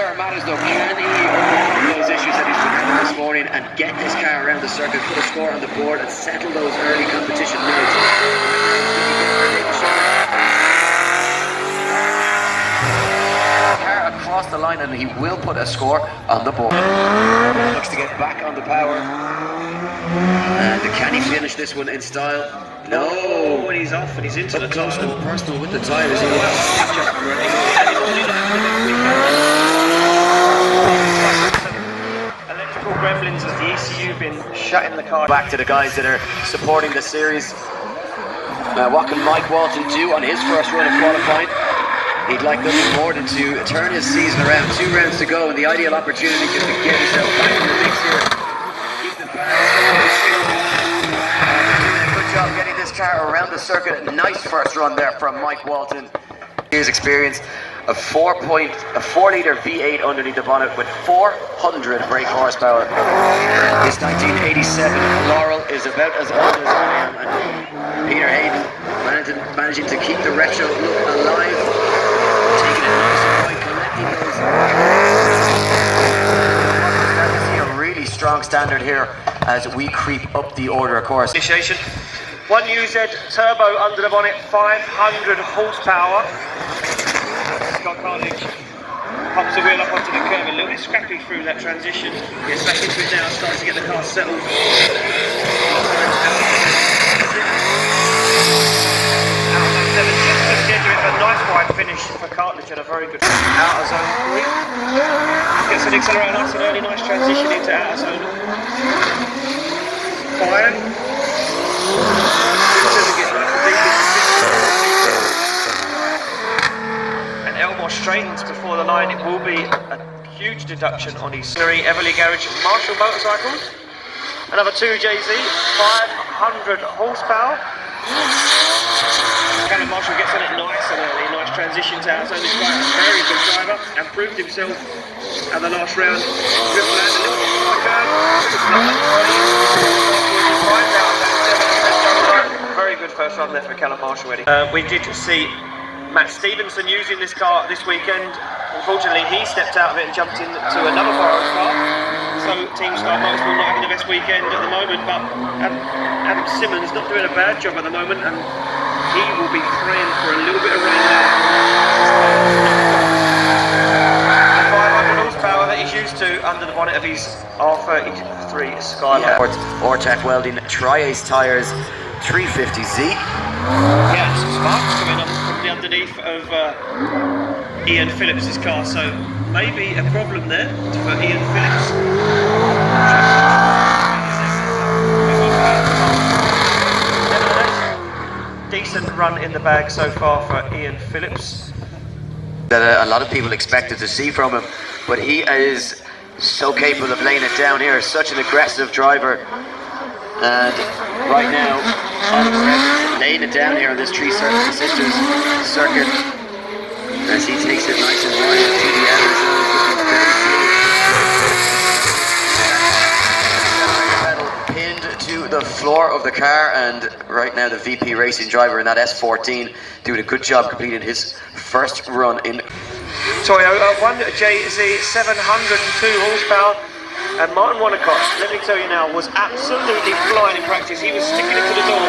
where it matters though. Can he overcome those issues that he's been having this morning and get this car around the circuit, put a score on the board and settle those early competition moves? Car across the line and he will put a score on the board. Looks to get back on the power. And can he finish this one in style? No, and he's off and he's into the close title. and personal with the tyres. Electrical gremlins as the ECU been shutting the car. Back to the guys that are supporting the series. What can Mike Walton do on his first run of qualifying? He'd like nothing more than to turn his season around. 2 rounds to go and the ideal opportunity just to get himself back in the mix here. Keep the good job getting this car around the circuit. Nice first run there from Mike Walton. His experience of 4-litre V8 underneath the bonnet with 400 brake horsepower. This 1987 Laurel is about as old as I am, and Peter Hayden managing to keep the retro look alive, taking it nice and quiet, collecting those. Starting to see a really strong standard here as we creep up the order, of course. Initiation. 1UZ turbo under the bonnet, 500 horsepower. Scott Carnage pops the wheel up onto the curb, a little bit scrappy through that transition. Gets back into it now, starting to get the car settled. Just scheduling a nice wide finish for Cartledge and a very good out of zone 3. Gets an accelerator nice and early, nice transition into out of zone 5. And Elmore straightens before the line. It will be a huge deduction on his Everly Garage Marshall motorcycles. Another 2JZ, 500 horsepower. Callum Marshall gets on it nice and early, nice transition to out zone. This guy is a very good driver and proved himself at the last round. Dribble out a little bit very good first run there for Callum Marshall. We did see Matt Stevenson using this car this weekend. Unfortunately, he stepped out of it and jumped into another borrowed car. So Team Star Motorsport not having the best weekend at the moment, but Adam Simmons not doing a bad job at the moment, and he will be praying for a little bit of rain now. The 500 horsepower that he's used to under the bonnet of his R33 Skyline. Ortec Welding Tri-Ace tyres, 350Z. Yeah, some sparks coming up from the underneath of Ian Phillips' car, so maybe a problem there for Ian Phillips. Decent run in the bag so far for Ian Phillips. That a lot of people expected to see from him, but he is so capable of laying it down here. Such an aggressive driver, and right now laying it down here on this Three Sisters circuit as he takes it nice and wide to the outer zone, looking very slow. Pinned to the floor of the car, and right now the VP Racing driver in that S14 doing a good job completing his first run in Toyota 1JZ 702 horsepower. And Martin Wonnacott, let me tell you now, was absolutely flying in practice. He was sticking it to the door.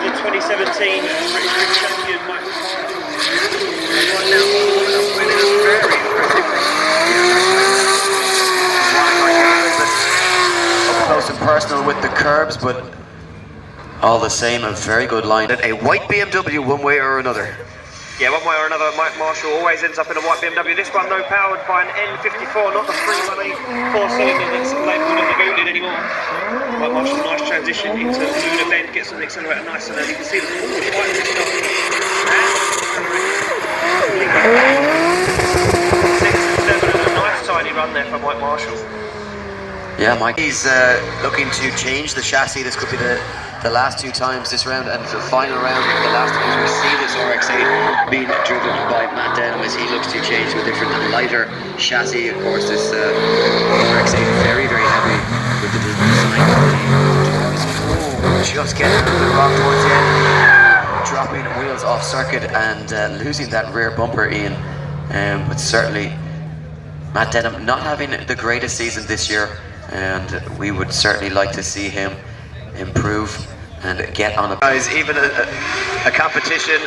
The 2017 British champion Michael Carter. Up close and personal with the curbs, but all the same, a very good line. A white BMW one way or another. Yeah, one way or another, Mike Marshall always ends up in a white BMW. This one, though, powered by an N54, not the 318 4-cylinder that's labelled and booted anymore. Mike Marshall, nice transition into Luna Bend, gets on the accelerator nice and early. You can see the forward quite good stop. And 6 and 7, and a nice tidy run there for Mike Marshall. Yeah, Mike. He's looking to change the chassis. This could be the last 2 times this round, and the final round, the last time we see this RX-8 being driven by Matt Denham as he looks to change to a different, lighter chassis. Of course, this RX-8 very, very heavy with the design. Just getting a little bit wrong towards the end, dropping wheels off circuit and losing that rear bumper, Ian. But certainly Matt Denham not having the greatest season this year, and we would certainly like to see him improve and get on a... Guys, even a competition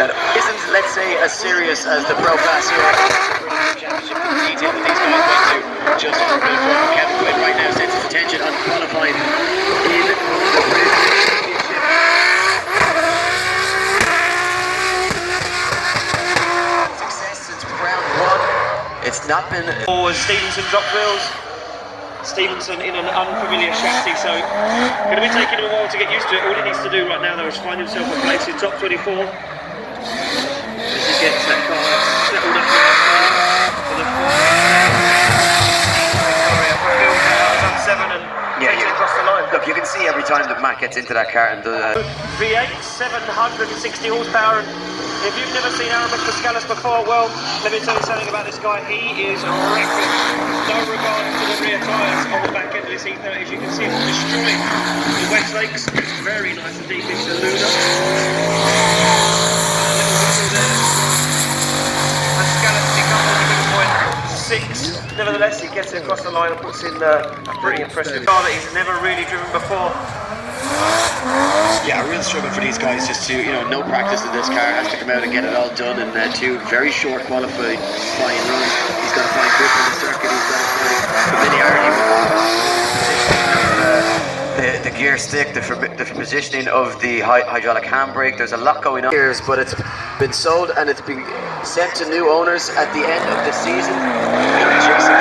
that isn't, let's say, as serious as the Pro Class here. Championship detail that these guys went to just for Kevin Quinn right now sets his attention on qualifying in the British Championship. Success since round one. It's not been... Stevenson dropped wheels. Stevenson in an unfamiliar chassis, so going to be taking him a while to get used to it. All he needs to do right now, though, is find himself a place in top 24 as he gets that car settled up for the on 7 and takes it across the line. Look, you can see every time that Matt gets into that car and the V8, 760 horsepower. And if you've never seen Aaron Pascalis before, well, let me tell you something about this guy. He is a record. No regard to the rear tyres on the back end of this E30. As you can see, it's destroying the Westlakes. It's very nice and deep into the Luna. Pascalis becomes a 6. Nevertheless, he gets it across the line and puts in a pretty impressive car that he's never really driven before. Yeah, a real struggle for these guys just to, no practice in this car, has to come out and get it all done in 2 very short qualifying runs. He's got to find grip on the circuit, he's got to find familiarity with the gear stick, the positioning of the hydraulic handbrake. There's a lot going on here, but it's been sold and it's been sent to new owners at the end of the season. Jason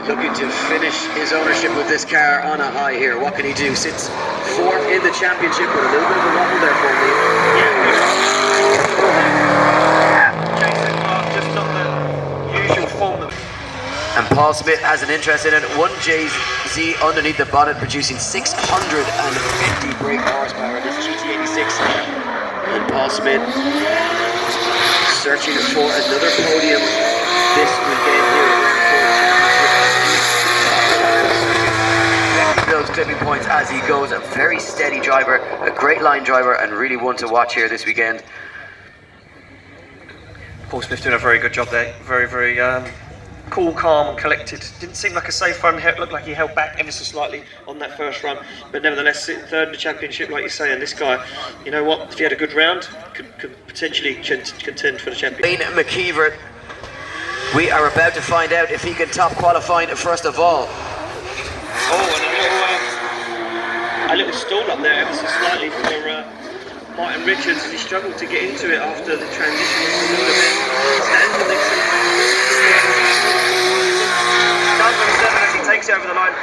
looking to finish his ownership of this car on a high here. What can he do? Sits 4th in the championship with a little bit of a wobble there for me. Jason just not the usual form. And Paul Smith has an interest in it. 1JZ underneath the bonnet, producing 650 brake horsepower in this GT86. And Paul Smith searching for another podium this weekend here. Those clipping points as he goes. A very steady driver, a great line driver, and really one to watch here this weekend. Paul Smith doing a very good job there. Very, very cool, calm and collected. Didn't seem like a safe run. Looked like he held back ever so slightly on that first run, but nevertheless sitting 3rd in the championship, like you say. And this guy, you know what, if he had a good round, could potentially contend for the championship. Wayne McKeever, we are about to find out if he can top qualifying first of all. Oh, and a little stall up there ever so slightly for Martin Richards, and he struggled to get into it after the transition was a little bit. Stands on this. As he takes it over the line.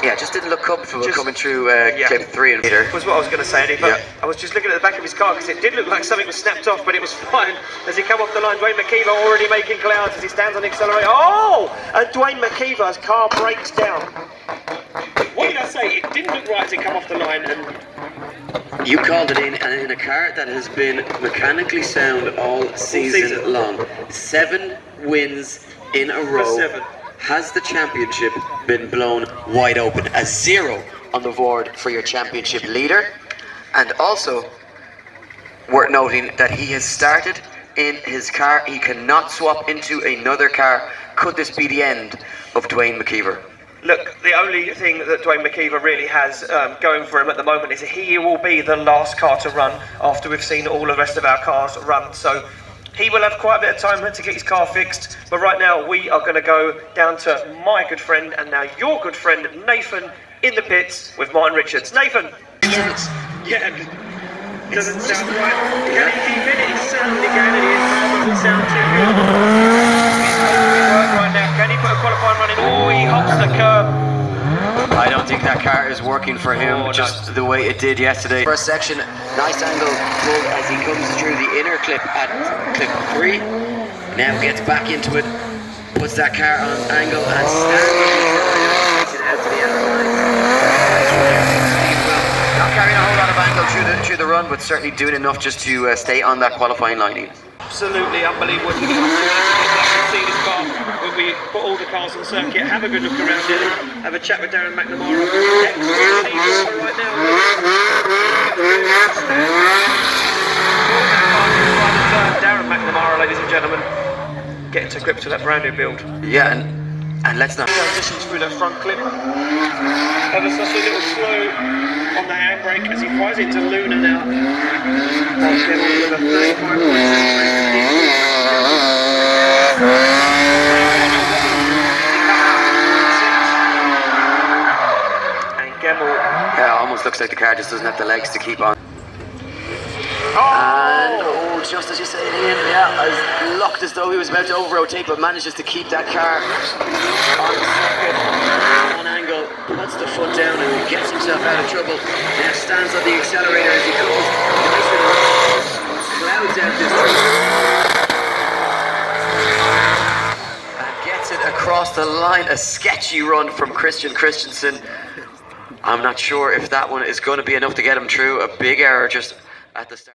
Yeah, just didn't look comfortable coming through clip 3 and later. Was what I was going to say, Eddie, but I was just looking at the back of his car because it did look like something was snapped off, but it was fine. As he came off the line, Dwayne McKeever already making clouds as he stands on the accelerator. Oh! And Dwayne McKeever's car breaks down. What did I say? It didn't look right as it came off the line, and you called it in, and in a car that has been mechanically sound all season long. 7 wins in a row. 7. Has the championship been blown wide open? A 0 on the board for your championship leader. And also, worth noting that he has started in his car. He cannot swap into another car. Could this be the end of Dwayne McKeever? Look, the only thing that Dwayne McKeever really has going for him at the moment is he will be the last car to run after we've seen all the rest of our cars run. So he will have quite a bit of time to get his car fixed. But right now, we are going to go down to my good friend and now your good friend, Nathan, in the pits with Martin Richards. Nathan! Yeah, doesn't sound right. Can he keep it? He's certainly going and it doesn't sound too good. Right now, can he put a qualifying run in? Oh, he hops the curb. I don't think that car is working for him just the way it did yesterday. First section, nice angle pulled as he comes through the inner clip at clip 3. Now gets back into it, puts that car on angle and stands it out to the outer line. Not carrying a whole lot of angle through the run, but certainly doing enough just to stay on that qualifying line. Absolutely unbelievable. You can see this car when we put all the cars on the circuit. Have a good look around it. Have a chat with Darren McNamara. Right now. Darren McNamara, ladies and gentlemen, getting to grips with that brand new build. Yeah, and let's not. Transitions through that front clip. Ever such a little slow on the handbrake as he flies into Luna now. With a 35.6. And Gemmell. Yeah, almost looks like the car just doesn't have the legs to keep on. And just as you say, Ian, yeah, as looked as though he was about to over-rotate, but manages to keep that car on the circuit, on angle, puts the foot down and gets himself out of trouble. Now stands on the accelerator as he goes nice with the clouds out this tree. And gets it across the line. A sketchy run from Christian Christensen. I'm not sure if that one is going to be enough to get him through. A big error just at the start.